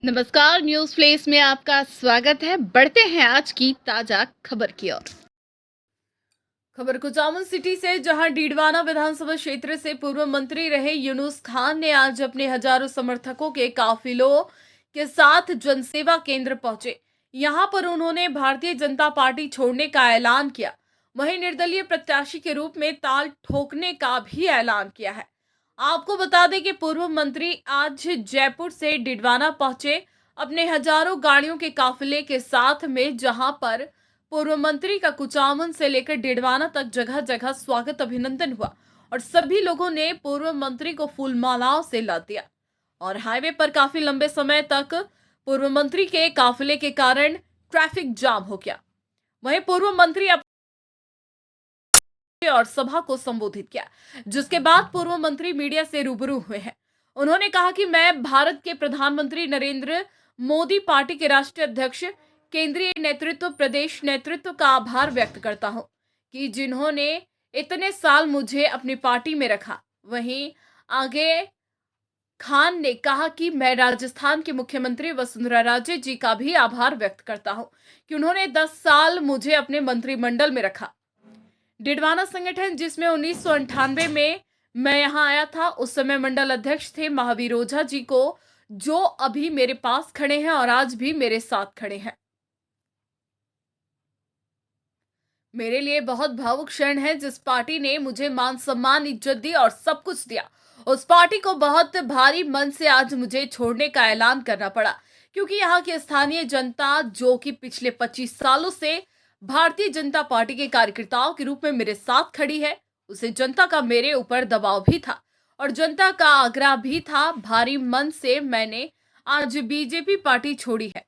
नमस्कार, news flesh में आपका स्वागत है। बढ़ते हैं आज की ताजा खबर की ओर। खबर कुचामन सिटी से, जहां डीडवाना विधानसभा क्षेत्र से पूर्व मंत्री रहे यूनुस खान ने आज अपने हजारों समर्थकों के काफिलों के साथ जनसेवा केंद्र पहुंचे। यहां पर उन्होंने भारतीय जनता पार्टी छोड़ने का ऐलान किया। वहीं निर्दलीय प्रत्याशी के रूप में ताल ठोकने का भी ऐलान किया है। आपको बता दें कि पूर्व मंत्री आज जयपुर से डिडवाना पहुंचे अपने हजारों गाड़ियों के काफिले के साथ में, जहां पर पूर्व मंत्री का कुचामन से लेकर डिडवाना तक जगह जगह स्वागत अभिनंदन हुआ और सभी लोगों ने पूर्व मंत्री को फूल मालाओं से लाद दिया। और हाईवे पर काफी लंबे समय तक पूर्व मंत्री के काफिले के कारण ट्रैफिक जाम हो गया। वहीं पूर्व मंत्री और सभा को संबोधित किया, जिसके बाद पूर्व मंत्री मीडिया से रूबरू हुए हैं। उन्होंने कहा कि मैं भारत के प्रधानमंत्री नरेंद्र मोदी, पार्टी के राष्ट्रीय अध्यक्ष, केंद्रीय नेतृत्व, प्रदेश नेतृत्व का आभार व्यक्त करता हूं कि जिन्होंने इतने साल मुझे अपनी पार्टी में रखा। वहीं आगे खान ने कहा कि मैं राजस्थान के मुख्यमंत्री वसुंधरा राजे जी का भी आभार व्यक्त करता हूं कि उन्होंने 10 साल मुझे अपने मंत्रिमंडल में रखा। डिडवाना संगठन, जिसमें 1998 में मैं यहां आया था, उस समय मंडल अध्यक्ष थे महावीर ओझा जी को, जो अभी मेरे पास खड़े हैं और आज भी मेरे साथ खड़े हैं। मेरे लिए बहुत भावुक क्षण है। जिस पार्टी ने मुझे मान सम्मान, इज्जत दी और सब कुछ दिया, उस पार्टी को बहुत भारी मन से आज मुझे छोड़ने का ऐलान करना पड़ा, क्योंकि यहाँ की स्थानीय जनता, जो कि पिछले 25 सालों से भारतीय जनता पार्टी के कार्यकर्ताओं के रूप में मेरे साथ खड़ी है, उसे जनता का मेरे ऊपर दबाव भी था और जनता का आग्रह भी था। भारी मन से मैंने आज बीजेपी पार्टी छोड़ी है।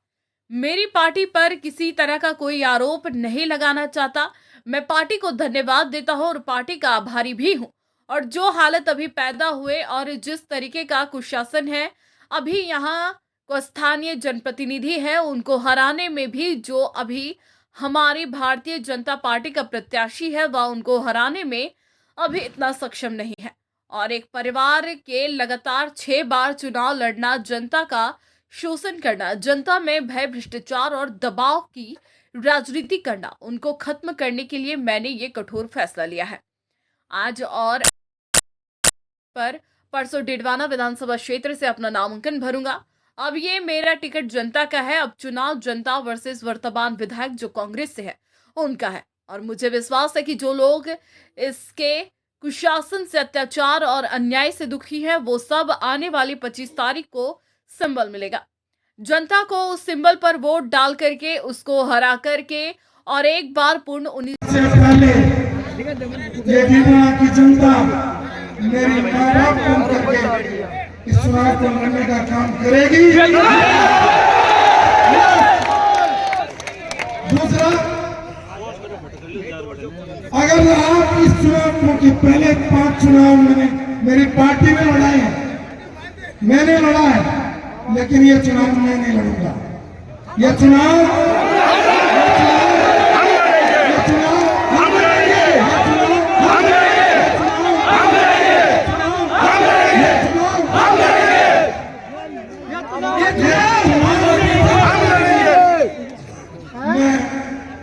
मेरी पार्टी पर किसी तरह का कोई आरोप नहीं लगाना चाहता। मैं पार्टी को धन्यवाद देता हूं और पार्टी का आभारी भी हूं। और जो हालत अभी पैदा हुए और जिस तरीके का कुशासन है, अभी यहाँ को स्थानीय जनप्रतिनिधि है, उनको हराने में भी जो अभी हमारी भारतीय जनता पार्टी का प्रत्याशी है, वह उनको हराने में अभी इतना सक्षम नहीं है। और एक परिवार के लगातार 6 बार चुनाव लड़ना, जनता का शोषण करना, जनता में भय, भ्रष्टाचार और दबाव की राजनीति करना, उनको खत्म करने के लिए मैंने ये कठोर फैसला लिया है। आज और परसों डिडवाना विधानसभा क्षेत्र से अपना नामांकन भरूंगा। अब ये मेरा टिकट जनता का है। अब चुनाव जनता वर्सेस वर्तमान विधायक जो कांग्रेस से है, उनका है। और मुझे विश्वास है कि जो लोग इसके कुशासन से, अत्याचार और अन्याय से दुखी हैं, वो सब आने वाली 25 तारीख को सिंबल मिलेगा। जनता को उस सिंबल पर वोट डाल करके, उसको हरा करके और एक बार पूर्ण 19 से पहले ये डीडवाना की जनता मेरी माँ बाप फोन करके इस चुनाव को लड़ने का काम करेगी। दूसरा, अगर आप इस चुनाव के पहले 5 चुनाव मेरी पार्टी में लड़ाए हैं, मैंने लड़ा है, लेकिन ये चुनाव मैं नहीं लड़ूंगा। ये चुनाव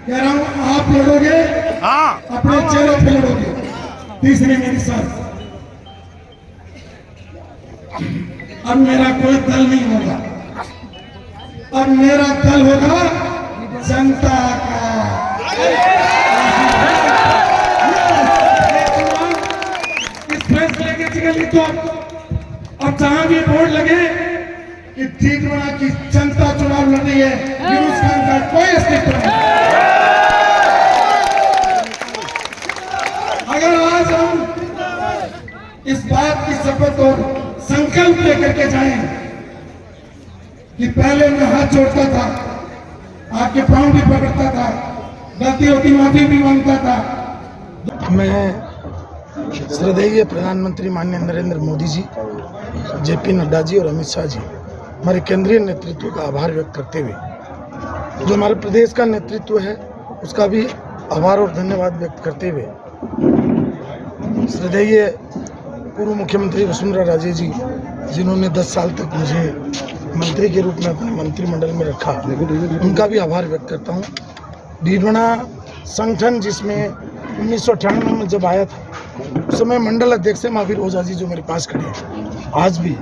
कह रहा हूं, आप लड़ोगे, अपने चेहरे पे लड़ोगे। तीसरी मेरी साथ, अब मेरा कोई दल नहीं होगा, अब मेरा दल होगा जनता का। इस फैसले के जगह तो अब जहां भी बोर्ड लगे कि डीडवाना की जनता चुनाव लड़ रही है, यूनुस खान का कोई अस्तित्व नहीं। अगर आज हम इस बात की शपथ और संकल्प लेकर के जाएं कि पहले मैं हाथ जोड़ता था, आपके पांव भी पकड़ता था, गलती होती माफी भी मांगता था। मैं श्रद्धेय प्रधानमंत्री माननीय नरेंद्र मोदी जी, जेपी नड्डा जी और अमित शाह जी, हमारे केंद्रीय नेतृत्व का आभार व्यक्त करते हुए, जो हमारे प्रदेश का नेतृत्व है उसका भी आभार और धन्यवाद व्यक्त करते हुए, श्रद्धेय पूर्व मुख्यमंत्री वसुंधरा राजे जी, जिन्होंने 10 साल तक मुझे मंत्री के रूप में अपने मंत्रिमंडल में रखा, उनका भी आभार व्यक्त करता हूँ। डीडवाना संगठन जिसमें 1998 में जब आया था, उस समय मंडल अध्यक्ष महावीर ओझा जी जो मेरे पास खड़े हैं, आज भी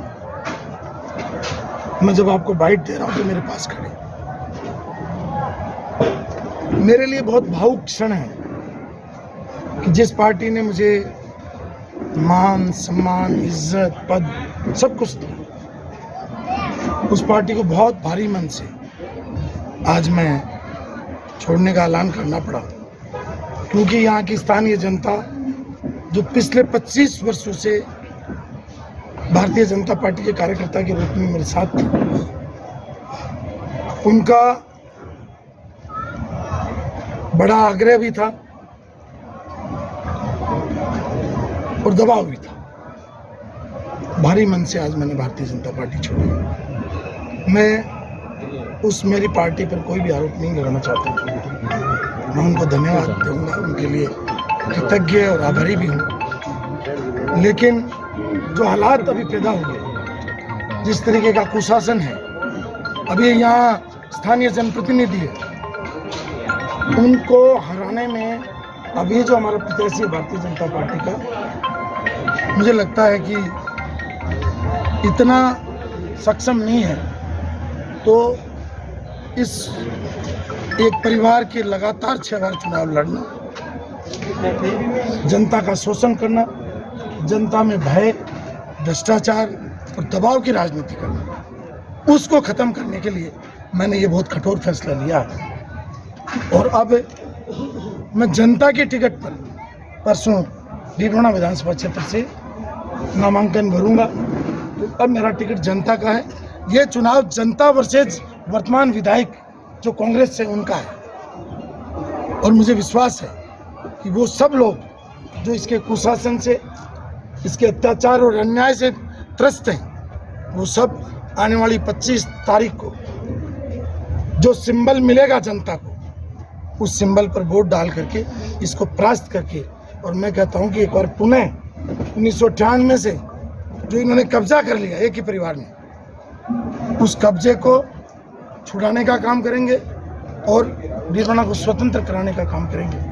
मैं जब आपको बाइट दे रहा हूँ तो मेरे पास खड़े। मेरे लिए बहुत भावुक क्षण है कि जिस पार्टी ने मुझे मान, सम्मान, इज्जत, पद सब कुछ दिया, उस पार्टी को बहुत भारी मन से आज मैं छोड़ने का ऐलान करना पड़ा, क्योंकि यहाँ की स्थानीय जनता जो पिछले 25 वर्षों से भारतीय जनता पार्टी के कार्यकर्ता के रूप में मेरे साथ थी, उनका बड़ा आग्रह भी था और दबाव भी था। भारी मन से आज मैंने भारतीय जनता पार्टी छोड़ी। मैं उस मेरी पार्टी पर कोई भी आरोप नहीं लगाना चाहता। मैं उनको धन्यवाद दूंगा, उनके लिए कृतज्ञ और आभारी भी हूँ। लेकिन जो हालात अभी पैदा हो गए, जिस तरीके का कुशासन है, अभी यहाँ स्थानीय जनप्रतिनिधि है, उनको हराने में अभी जो हमारा प्रत्याशी है भारतीय जनता पार्टी का, मुझे लगता है कि इतना सक्षम नहीं है। तो इस एक परिवार के लगातार 6 बार चुनाव लड़ना, जनता का शोषण करना, जनता में भय, भ्रष्टाचार और दबाव की राजनीति करना, उसको खत्म करने के लिए मैंने ये बहुत कठोर फैसला लिया है। और अब मैं जनता के टिकट पर परसों डीडवाना विधानसभा क्षेत्र से नामांकन भरूंगा। तो अब मेरा टिकट जनता का है। ये चुनाव जनता वर्सेज वर्तमान विधायक जो कांग्रेस से उनका है, और मुझे विश्वास है कि वो सब लोग जो इसके कुशासन से, इसके अत्याचार और अन्याय से त्रस्त हैं, वो सब आने वाली 25 तारीख को जो सिंबल मिलेगा जनता को, उस सिंबल पर वोट डाल करके इसको परास्त करके, और मैं कहता हूं कि एक बार पुनः 1998 से जो इन्होंने कब्जा कर लिया एक ही परिवार ने, उस कब्जे को छुड़ाने का काम करेंगे और डीडवाना को स्वतंत्र कराने का काम करेंगे।